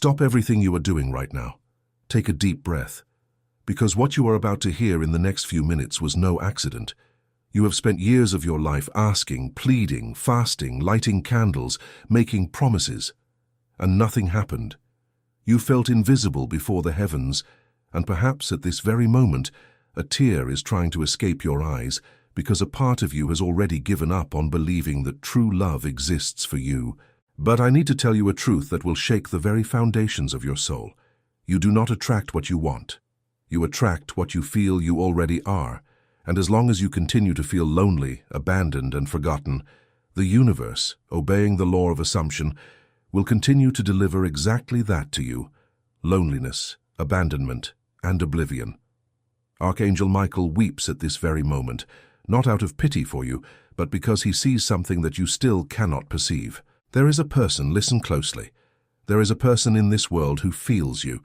Stop everything you are doing right now. Take a deep breath. Because what you are about to hear in the next few minutes was no accident. You have spent years of your life asking, pleading, fasting, lighting candles, making promises, and nothing happened. You felt invisible before the heavens, and perhaps at this very moment, a tear is trying to escape your eyes because a part of you has already given up on believing that true love exists for you. But I need to tell you a truth that will shake the very foundations of your soul. You do not attract what you want. You attract what you feel you already are, and as long as you continue to feel lonely, abandoned, and forgotten, the universe, obeying the law of assumption, will continue to deliver exactly that to you: loneliness, abandonment, and oblivion. Archangel Michael weeps at this very moment, not out of pity for you, but because he sees something that you still cannot perceive. There is a person, listen closely, there is a person in this world who feels you,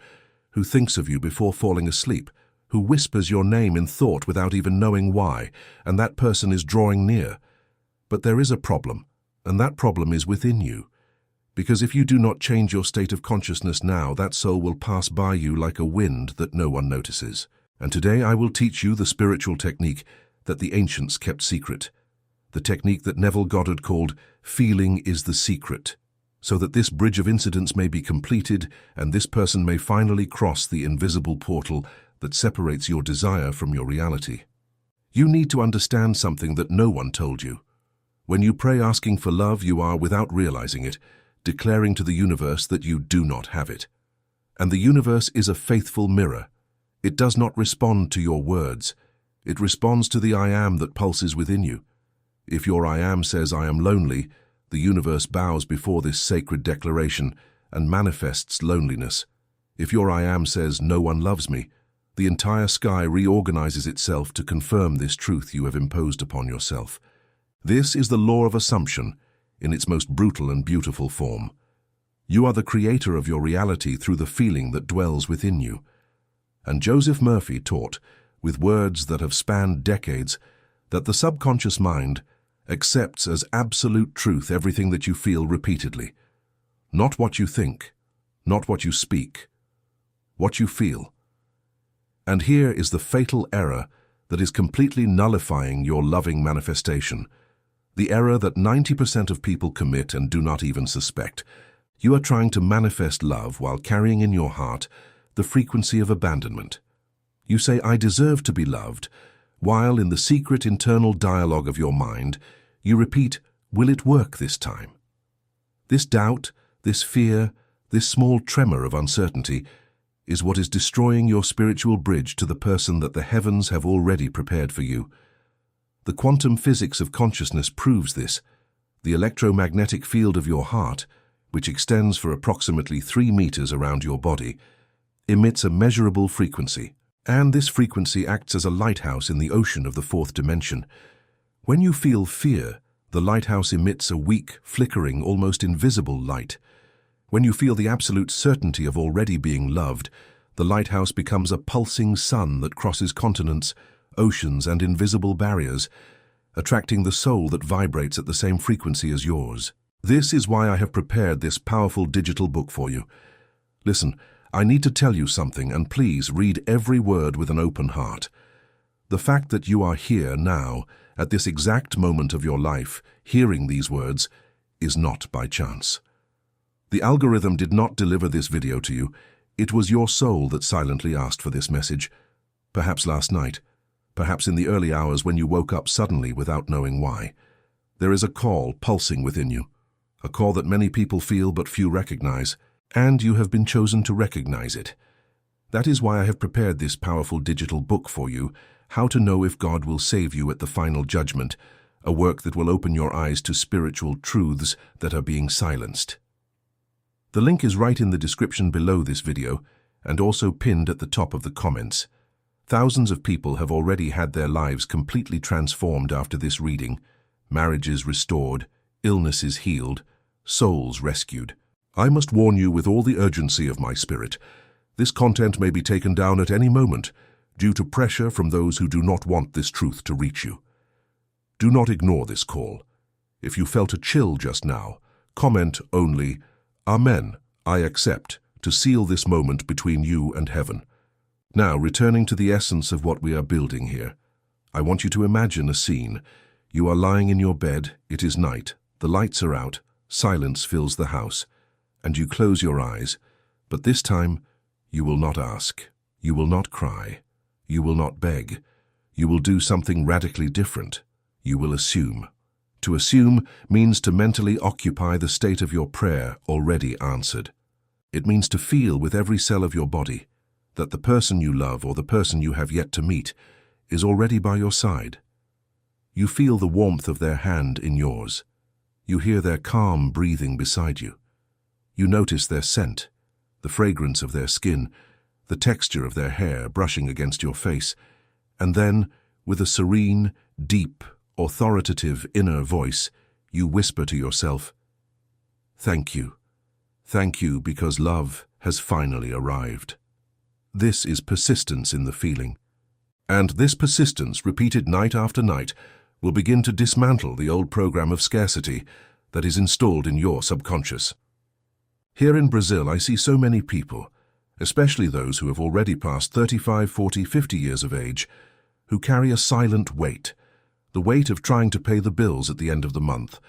who thinks of you before falling asleep, who whispers your name in thought without even knowing why, and that person is drawing near. But there is a problem, and that problem is within you. Because if you do not change your state of consciousness now, that soul will pass by you like a wind that no one notices. And today I will teach you the spiritual technique that the ancients kept secret, the technique that Neville Goddard called "feeling is the secret," so that this bridge of incidents may be completed and this person may finally cross the invisible portal that separates your desire from your reality. You need to understand something that no one told you. When you pray asking for love, you are, without realizing it, declaring to the universe that you do not have it. And the universe is a faithful mirror. It does not respond to your words. It responds to the I am that pulses within you. If your I am says I am lonely, the universe bows before this sacred declaration and manifests loneliness. If your I am says no one loves me, the entire sky reorganizes itself to confirm this truth you have imposed upon yourself. This is the law of assumption in its most brutal and beautiful form. You are the creator of your reality through the feeling that dwells within you. And Joseph Murphy taught, with words that have spanned decades, that the subconscious mind accepts as absolute truth everything that you feel repeatedly. Not what you think, not what you speak, what you feel. And here is the fatal error that is completely nullifying your loving manifestation. The error that 90% of people commit and do not even suspect. You are trying to manifest love while carrying in your heart the frequency of abandonment. You say, I deserve to be loved, while in the secret internal dialogue of your mind, you repeat, will it work this time? This doubt, this fear, this small tremor of uncertainty is what is destroying your spiritual bridge to the person that the heavens have already prepared for you. The quantum physics of consciousness proves this. The electromagnetic field of your heart, which extends for approximately 3 meters around your body, emits a measurable frequency, and this frequency acts as a lighthouse in the ocean of the 4th dimension. When you feel fear, the lighthouse emits a weak, flickering, almost invisible light. When you feel the absolute certainty of already being loved, the lighthouse becomes a pulsing sun that crosses continents, oceans, and invisible barriers, attracting the soul that vibrates at the same frequency as yours. This is why I have prepared this powerful digital book for you. Listen, I need to tell you something, and please read every word with an open heart. The fact that you are here now, at this exact moment of your life, hearing these words, is not by chance. The algorithm did not deliver this video to you. It was your soul that silently asked for this message. Perhaps last night, perhaps in the early hours when you woke up suddenly without knowing why. There is a call pulsing within you, a call that many people feel but few recognize, and you have been chosen to recognize it. That is why I have prepared this powerful digital book for you, How to Know If God Will Save You at the Final Judgment, a work that will open your eyes to spiritual truths that are being silenced. The link is right in the description below this video and also pinned at the top of the comments. Thousands of people have already had their lives completely transformed after this reading, marriages restored, illnesses healed, souls rescued. I must warn you with all the urgency of my spirit. This content may be taken down at any moment due to pressure from those who do not want this truth to reach you. Do not ignore this call. If you felt a chill just now, comment only, Amen, I accept, to seal this moment between you and heaven. Now, returning to the essence of what we are building here, I want you to imagine a scene. You are lying in your bed, it is night, the lights are out, silence fills the house, and you close your eyes, but this time you will not ask, you will not cry, you will not beg, you will do something radically different. You will assume. To assume means to mentally occupy the state of your prayer already answered. It means to feel with every cell of your body that the person you love or the person you have yet to meet is already by your side. You feel the warmth of their hand in yours. You hear their calm breathing beside you. You notice their scent, the fragrance of their skin, the texture of their hair brushing against your face, and then, with a serene, deep, authoritative inner voice, you whisper to yourself, "Thank you. Thank you because love has finally arrived." This is persistence in the feeling. And this persistence, repeated night after night, will begin to dismantle the old program of scarcity that is installed in your subconscious. Here in Brazil, I see so many people, especially those who have already passed 35, 40, 50 years of age, who carry a silent weight, the weight of trying to pay the bills at the end of the month,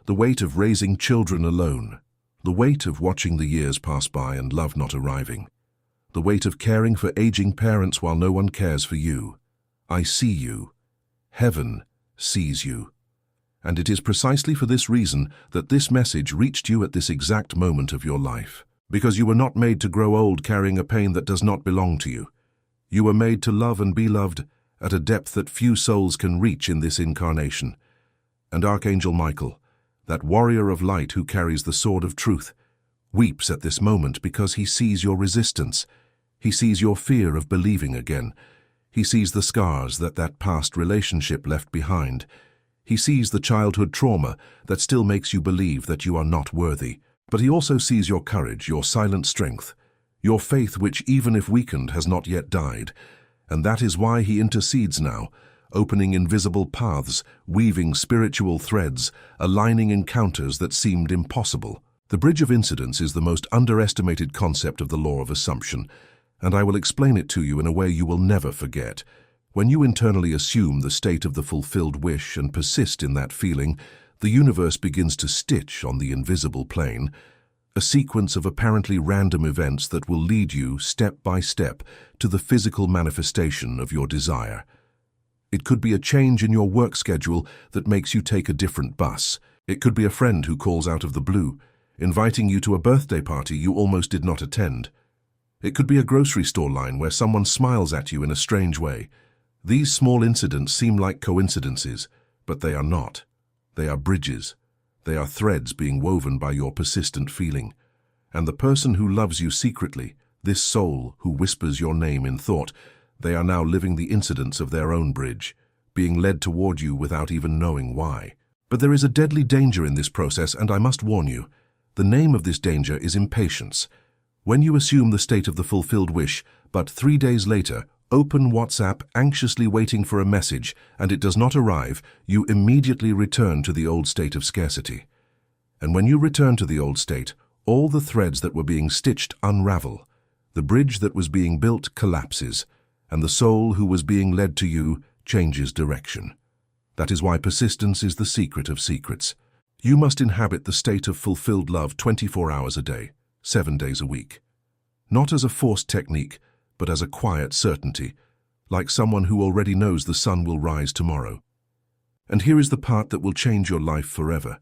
the weight of raising children alone, the weight of watching the years pass by and love not arriving, the weight of caring for aging parents while no one cares for you. I see you. Heaven sees you. And it is precisely for this reason that this message reached you at this exact moment of your life. Because you were not made to grow old carrying a pain that does not belong to you. You were made to love and be loved at a depth that few souls can reach in this incarnation. And Archangel Michael, that warrior of light who carries the sword of truth, weeps at this moment because he sees your resistance. He sees your fear of believing again. He sees the scars that past relationship left behind. He sees the childhood trauma that still makes you believe that you are not worthy. But he also sees your courage, your silent strength, your faith which, even if weakened, has not yet died. And that is why he intercedes now, opening invisible paths, weaving spiritual threads, aligning encounters that seemed impossible. The bridge of incidence is the most underestimated concept of the law of assumption, and I will explain it to you in a way you will never forget. When you internally assume the state of the fulfilled wish and persist in that feeling, the universe begins to stitch on the invisible plane, a sequence of apparently random events that will lead you, step by step, to the physical manifestation of your desire. It could be a change in your work schedule that makes you take a different bus. It could be a friend who calls out of the blue, inviting you to a birthday party you almost did not attend. It could be a grocery store line where someone smiles at you in a strange way. These small incidents seem like coincidences, but they are not. They are bridges. They are threads being woven by your persistent feeling. And the person who loves you secretly, this soul who whispers your name in thought, they are now living the incidents of their own bridge, being led toward you without even knowing why. But there is a deadly danger in this process, and I must warn you. The name of this danger is impatience. When you assume the state of the fulfilled wish, but 3 days later, open WhatsApp anxiously waiting for a message, and it does not arrive, you immediately return to the old state of scarcity. And when you return to the old state, all the threads that were being stitched unravel. The bridge that was being built collapses, and the soul who was being led to you changes direction. That is why persistence is the secret of secrets. You must inhabit the state of fulfilled love 24 hours a day, 7 days a week. Not as a forced technique, but as a quiet certainty, like someone who already knows the sun will rise tomorrow. And here is the part that will change your life forever.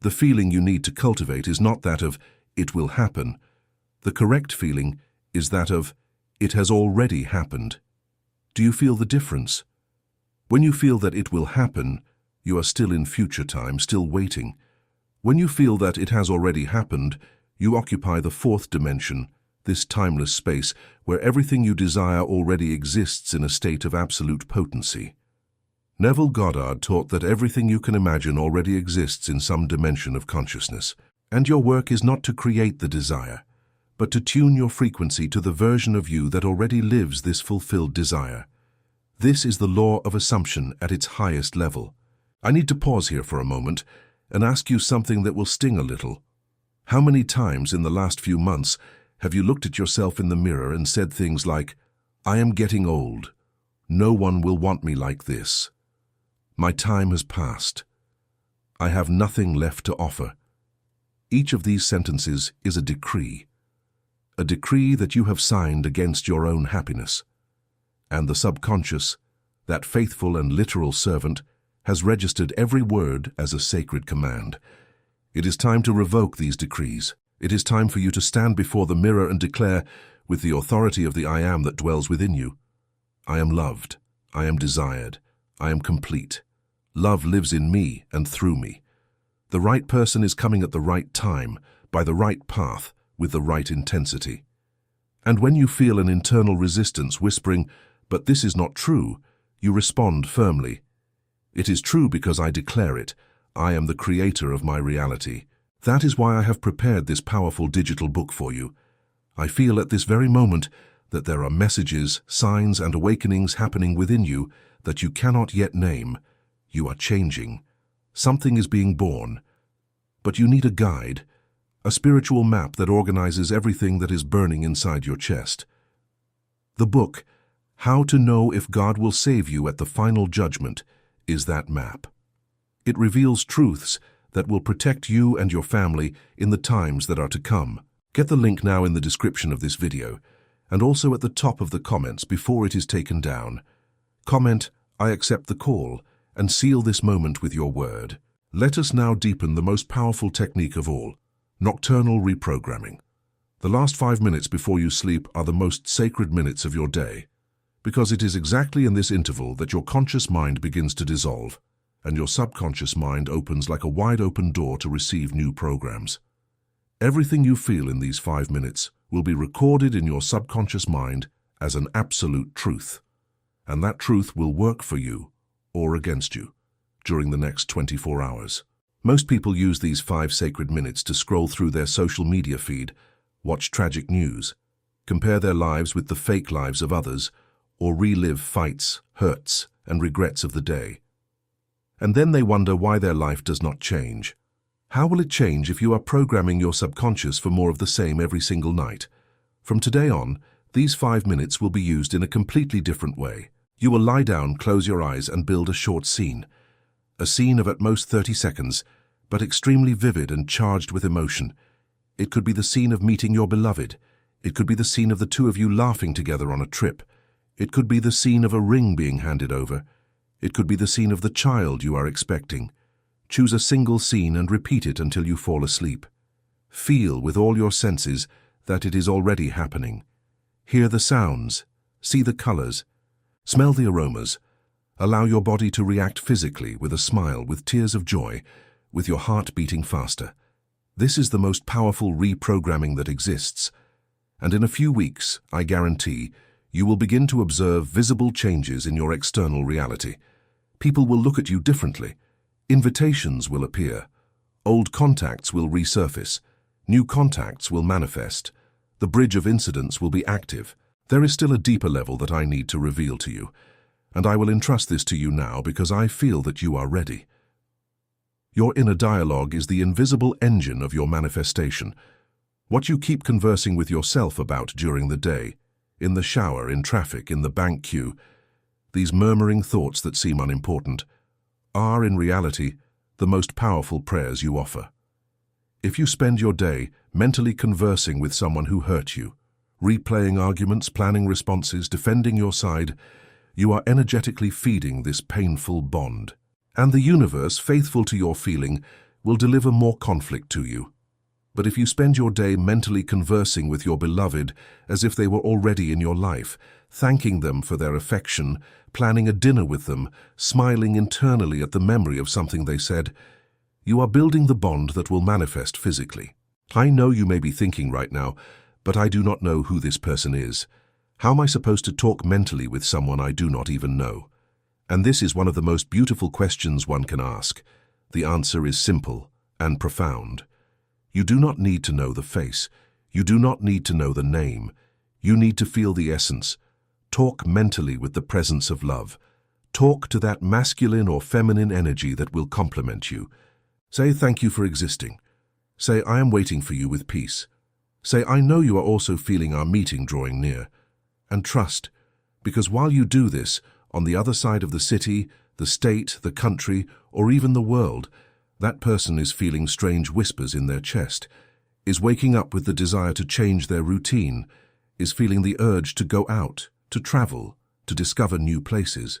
The feeling you need to cultivate is not that of, "it will happen." The correct feeling is that of, "it has already happened." Do you feel the difference? When you feel that it will happen, you are still in future time, still waiting. When you feel that it has already happened, you occupy the fourth dimension, this timeless space where everything you desire already exists in a state of absolute potency. Neville Goddard taught that everything you can imagine already exists in some dimension of consciousness, and your work is not to create the desire, but to tune your frequency to the version of you that already lives this fulfilled desire. This is the law of assumption at its highest level. I need to pause here for a moment and ask you something that will sting a little. How many times in the last few months Have you looked at yourself in the mirror and said things like, "I am getting old. No one will want me like this. My time has passed. I have nothing left to offer"? Each of these sentences is a decree that you have signed against your own happiness. And the subconscious, that faithful and literal servant, has registered every word as a sacred command. It is time to revoke these decrees. It is time for you to stand before the mirror and declare, with the authority of the I Am that dwells within you, "I am loved, I am desired, I am complete. Love lives in me and through me. The right person is coming at the right time, by the right path, with the right intensity." And when you feel an internal resistance whispering, "But this is not true," you respond firmly, "It is true because I declare it. I am the creator of my reality. That is why I have prepared this powerful digital book for you. I feel at this very moment that there are messages, signs, and awakenings happening within you that you cannot yet name. You are changing. Something is being born. But you need a guide, a spiritual map that organizes everything that is burning inside your chest. The book, How to Know If God Will Save You at the Final Judgment, is that map. It reveals truths that will protect you and your family in the times that are to come. Get the link now in the description of this video, and also at the top of the comments before it is taken down. Comment, "I accept the call," and seal this moment with your word. Let us now deepen the most powerful technique of all, nocturnal reprogramming. The last 5 minutes before you sleep are the most sacred minutes of your day, because it is exactly in this interval that your conscious mind begins to dissolve, and your subconscious mind opens like a wide-open door to receive new programs. Everything you feel in these 5 minutes will be recorded in your subconscious mind as an absolute truth, and that truth will work for you or against you during the next 24 hours. Most people use these 5 sacred minutes to scroll through their social media feed, watch tragic news, compare their lives with the fake lives of others, or relive fights, hurts, and regrets of the day. And then they wonder why their life does not change. How will it change if you are programming your subconscious for more of the same every single night? From today on, these 5 minutes will be used in a completely different way. You will lie down, close your eyes, and build a short scene. A scene of at most 30 seconds, but extremely vivid and charged with emotion. It could be the scene of meeting your beloved. It could be the scene of the two of you laughing together on a trip. It could be the scene of a ring being handed over. It could be the scene of the child you are expecting. Choose a single scene and repeat it until you fall asleep. Feel with all your senses that it is already happening. Hear the sounds, see the colors, smell the aromas. Allow your body to react physically with a smile, with tears of joy, with your heart beating faster. This is the most powerful reprogramming that exists. And in a few weeks, I guarantee, you will begin to observe visible changes in your external reality. People will look at you differently. Invitations will appear. Old contacts will resurface. New contacts will manifest. The bridge of incidents will be active. There is still a deeper level that I need to reveal to you, and I will entrust this to you now because I feel that you are ready. Your inner dialogue is the invisible engine of your manifestation. What you keep conversing with yourself about during the day, in the shower, in traffic, in the bank queue, these murmuring thoughts that seem unimportant, are in reality the most powerful prayers you offer. If you spend your day mentally conversing with someone who hurt you, replaying arguments, planning responses, defending your side, you are energetically feeding this painful bond. And the universe, faithful to your feeling, will deliver more conflict to you. But if you spend your day mentally conversing with your beloved as if they were already in your life, thanking them for their affection, planning a dinner with them, smiling internally at the memory of something they said, you are building the bond that will manifest physically. I know you may be thinking right now, but I do not know who this person is. How am I supposed to talk mentally with someone I do not even know? And this is one of the most beautiful questions one can ask. The answer is simple and profound. You do not need to know the face. You do not need to know the name. You need to feel the essence. Talk mentally with the presence of love. Talk to that masculine or feminine energy that will complement you. Say thank you for existing. Say I am waiting for you with peace. Say, I know you are also feeling our meeting drawing near. And trust, because while you do this, on the other side of the city, the state, the country, or even the world, that person is feeling strange whispers in their chest, is waking up with the desire to change their routine, is feeling the urge to go out, to travel, to discover new places.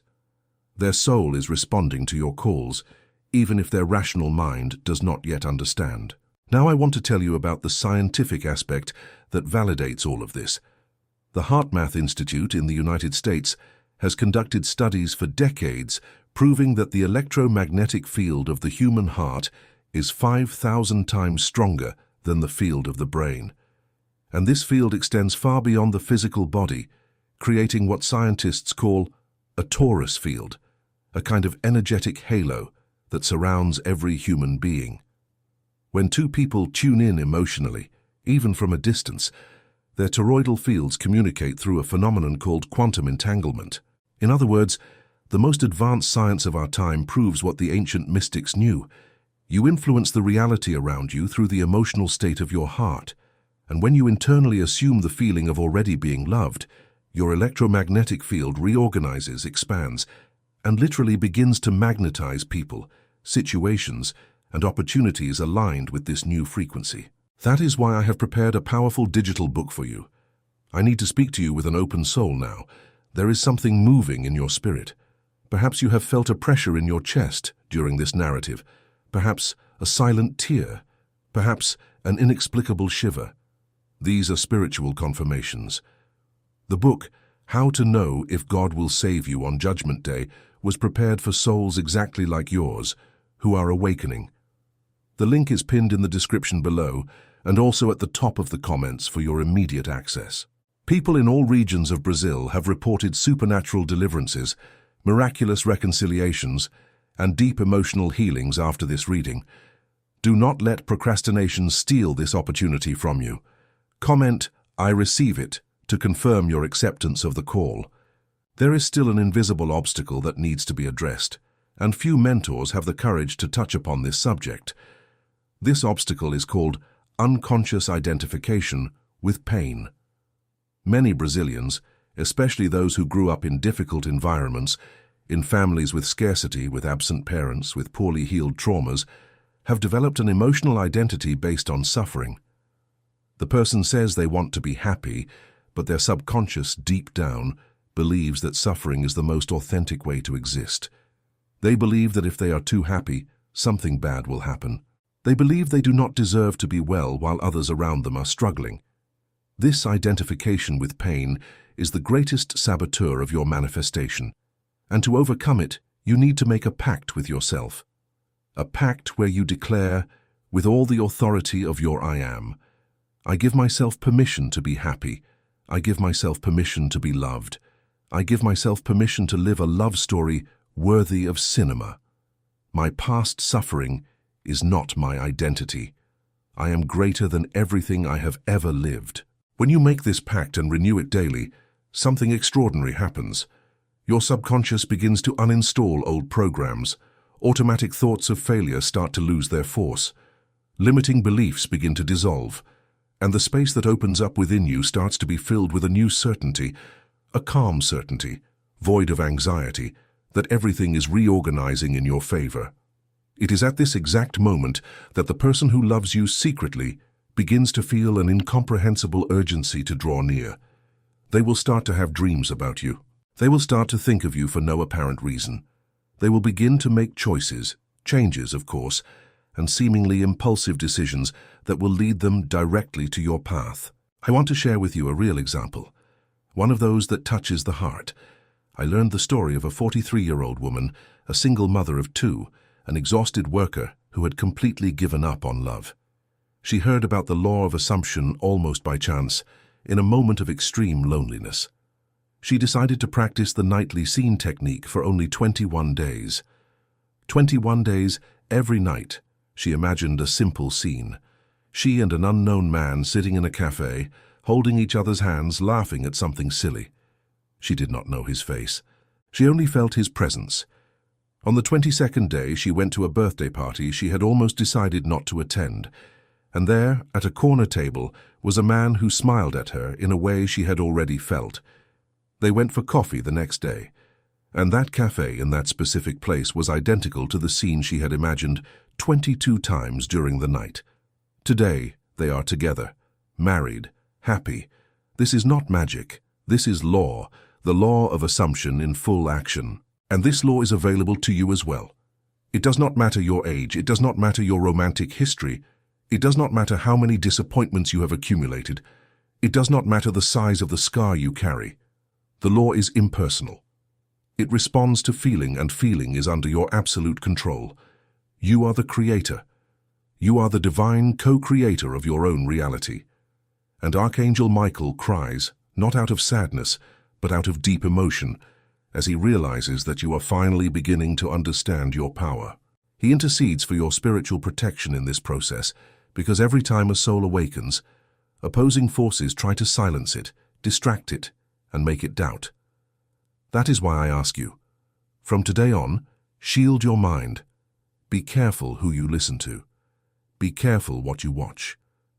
Their soul is responding to your calls, even if their rational mind does not yet understand. Now I want to tell you about the scientific aspect that validates all of this. The HeartMath Institute in the United States has conducted studies for decades proving that the electromagnetic field of the human heart is 5,000 times stronger than the field of the brain. And this field extends far beyond the physical body, creating what scientists call a torus field, a kind of energetic halo that surrounds every human being. When two people tune in emotionally, even from a distance, their toroidal fields communicate through a phenomenon called quantum entanglement. In other words, the most advanced science of our time proves what the ancient mystics knew. You influence the reality around you through the emotional state of your heart, and when you internally assume the feeling of already being loved, your electromagnetic field reorganizes, expands, and literally begins to magnetize people, situations, and opportunities aligned with this new frequency. That is why I have prepared a powerful digital book for you. I need to speak to you with an open soul now. There is something moving in your spirit. Perhaps you have felt a pressure in your chest during this narrative, perhaps a silent tear, perhaps an inexplicable shiver. These are spiritual confirmations. The book, How to Know If God Will Save You on Judgment Day, was prepared for souls exactly like yours, who are awakening. The link is pinned in the description below and also at the top of the comments for your immediate access. People in all regions of Brazil have reported supernatural deliverances, miraculous reconciliations, and deep emotional healings after this reading. Do not let procrastination steal this opportunity from you. Comment, I receive it, to confirm your acceptance of the call. There is still an invisible obstacle that needs to be addressed, and few mentors have the courage to touch upon this subject. This obstacle is called unconscious identification with pain. Many Brazilians, especially those who grew up in difficult environments, in families with scarcity, with absent parents, with poorly healed traumas, have developed an emotional identity based on suffering. The person says they want to be happy, but their subconscious, deep down, believes that suffering is the most authentic way to exist. They believe that if they are too happy, something bad will happen. They believe they do not deserve to be well while others around them are struggling. This identification with pain is the greatest saboteur of your manifestation. And to overcome it, you need to make a pact with yourself. A pact where you declare, with all the authority of your I am, I give myself permission to be happy. I give myself permission to be loved. I give myself permission to live a love story worthy of cinema. My past suffering is not my identity. I am greater than everything I have ever lived. When you make this pact and renew it daily, something extraordinary happens. Your subconscious begins to uninstall old programs. Automatic thoughts of failure start to lose their force. Limiting beliefs begin to dissolve. And the space that opens up within you starts to be filled with a new certainty, a calm certainty, void of anxiety, that everything is reorganizing in your favor. It is at this exact moment that the person who loves you secretly begins to feel an incomprehensible urgency to draw near. They will start to have dreams about you. They will start to think of you for no apparent reason. They will begin to make choices, changes of course, and seemingly impulsive decisions that will lead them directly to your path. I want to share with you a real example, one of those that touches the heart. I learned the story of a 43-year-old woman, a single mother of two, an exhausted worker who had completely given up on love. She heard about the law of assumption almost by chance, in a moment of extreme loneliness. She decided to practice the nightly scene technique for only 21 days. 21 days, every night, she imagined a simple scene. She and an unknown man sitting in a cafe, holding each other's hands, laughing at something silly. She did not know his face. She only felt his presence. On the 22nd day, she went to a birthday party she had almost decided not to attend. And there, at a corner table, was a man who smiled at her in a way she had already felt. They went for coffee the next day, and that cafe in that specific place was identical to the scene she had imagined 22 times during the night. Today, they are together, married, happy. This is not magic. This is law, the law of assumption in full action. And this law is available to you as well. It does not matter your age. It does not matter your romantic history. It does not matter how many disappointments you have accumulated. It does not matter the size of the scar you carry. The law is impersonal. It responds to feeling, and feeling is under your absolute control. You are the creator. You are the divine co-creator of your own reality. And Archangel Michael cries, not out of sadness, but out of deep emotion, as he realizes that you are finally beginning to understand your power. He intercedes for your spiritual protection in this process, because every time a soul awakens, opposing forces try to silence it, distract it, and make it doubt. That is why I ask you, from today on, shield your mind. Be careful who you listen to. Be careful what you watch.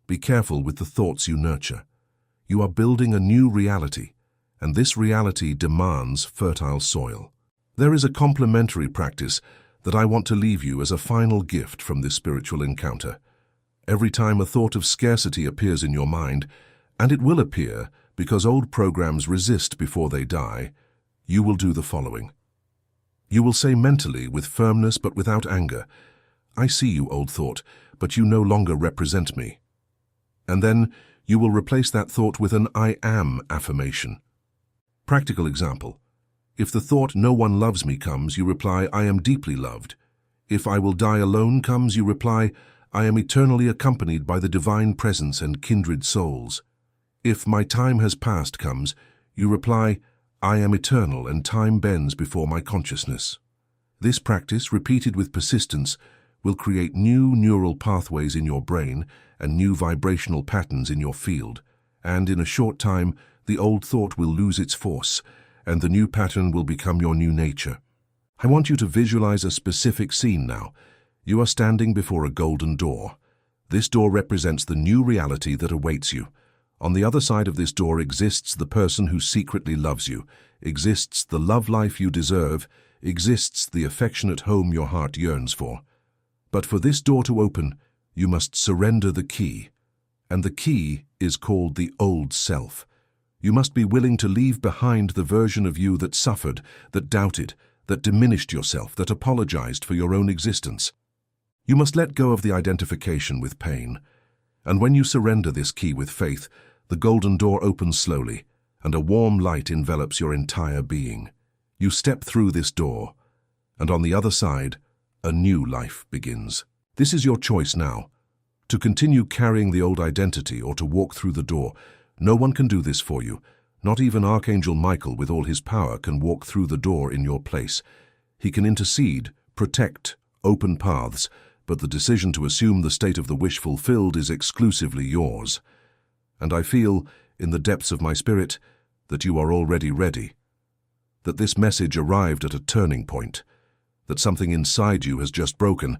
Be careful with the thoughts you nurture. You are building a new reality, and this reality demands fertile soil. There is a complementary practice that I want to leave you as a final gift from this spiritual encounter. Every time a thought of scarcity appears in your mind, and it will appear because old programs resist before they die, you will do the following. You will say mentally, with firmness but without anger, "I see you, old thought, but you no longer represent me." And then you will replace that thought with an "I am" affirmation. Practical example. If the thought "no one loves me" comes, you reply, "I am deeply loved." If "I will die alone" comes, you reply, "I am eternally accompanied by the divine presence and kindred souls." If "my time has passed" comes, you reply, "I am eternal and time bends before my consciousness." This practice, repeated with persistence, will create new neural pathways in your brain and new vibrational patterns in your field, and in a short time, the old thought will lose its force, and the new pattern will become your new nature. I want you to visualize a specific scene now. You are standing before a golden door. This door represents the new reality that awaits you. On the other side of this door exists the person who secretly loves you, exists the love life you deserve, exists the affectionate home your heart yearns for. But for this door to open, you must surrender the key. And the key is called the old self. You must be willing to leave behind the version of you that suffered, that doubted, that diminished yourself, that apologized for your own existence. You must let go of the identification with pain. And when you surrender this key with faith, the golden door opens slowly, and a warm light envelops your entire being. You step through this door, and on the other side, a new life begins. This is your choice now. To continue carrying the old identity or to walk through the door. No one can do this for you. Not even Archangel Michael with all his power can walk through the door in your place. He can intercede, protect, open paths, but the decision to assume the state of the wish fulfilled is exclusively yours. And I feel, in the depths of my spirit, that you are already ready. That this message arrived at a turning point. That something inside you has just broken,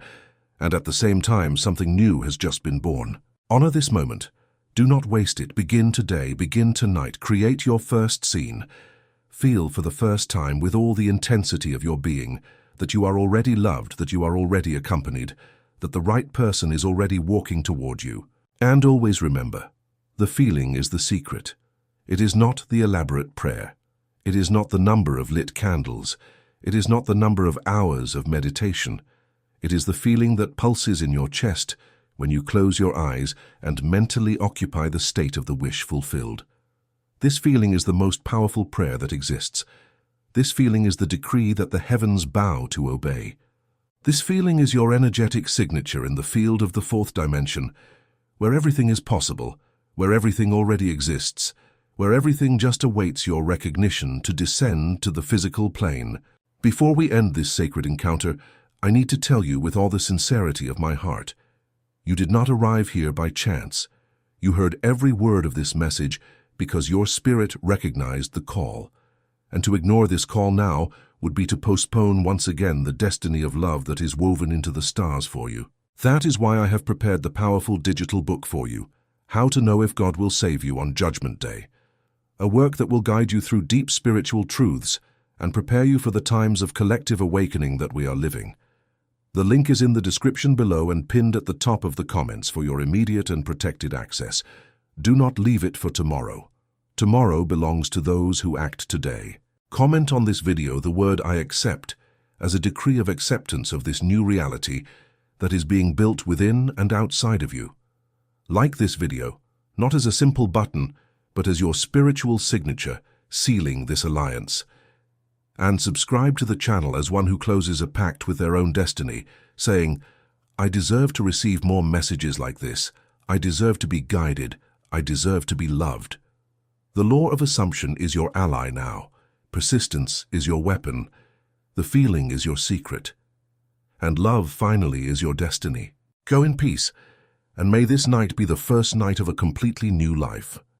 and at the same time something new has just been born. Honor this moment. Do not waste it. Begin today, begin tonight. Create your first scene. Feel for the first time with all the intensity of your being that you are already loved, that you are already accompanied, that the right person is already walking toward you. And always remember, the feeling is the secret. It is not the elaborate prayer. It is not the number of lit candles. It is not the number of hours of meditation. It is the feeling that pulses in your chest when you close your eyes and mentally occupy the state of the wish fulfilled. This feeling is the most powerful prayer that exists. This feeling is the decree that the heavens bow to obey. This feeling is your energetic signature in the field of the fourth dimension, where everything is possible, where everything already exists, where everything just awaits your recognition to descend to the physical plane. Before we end this sacred encounter, I need to tell you with all the sincerity of my heart, you did not arrive here by chance. You heard every word of this message because your spirit recognized the call. And to ignore this call now would be to postpone once again the destiny of love that is woven into the stars for you. That is why I have prepared the powerful digital book for you, How to Know If God Will Save You on Judgment Day, a work that will guide you through deep spiritual truths and prepare you for the times of collective awakening that we are living. The link is in the description below and pinned at the top of the comments for your immediate and protected access. Do not leave it for tomorrow. Tomorrow belongs to those who act today. Comment on this video the word "I accept" as a decree of acceptance of this new reality that is being built within and outside of you. Like this video, not as a simple button, but as your spiritual signature sealing this alliance. And subscribe to the channel as one who closes a pact with their own destiny, saying, "I deserve to receive more messages like this. I deserve to be guided. I deserve to be loved." The law of assumption is your ally now. Persistence is your weapon. The feeling is your secret. And love, finally, is your destiny. Go in peace, and may this night be the first night of a completely new life.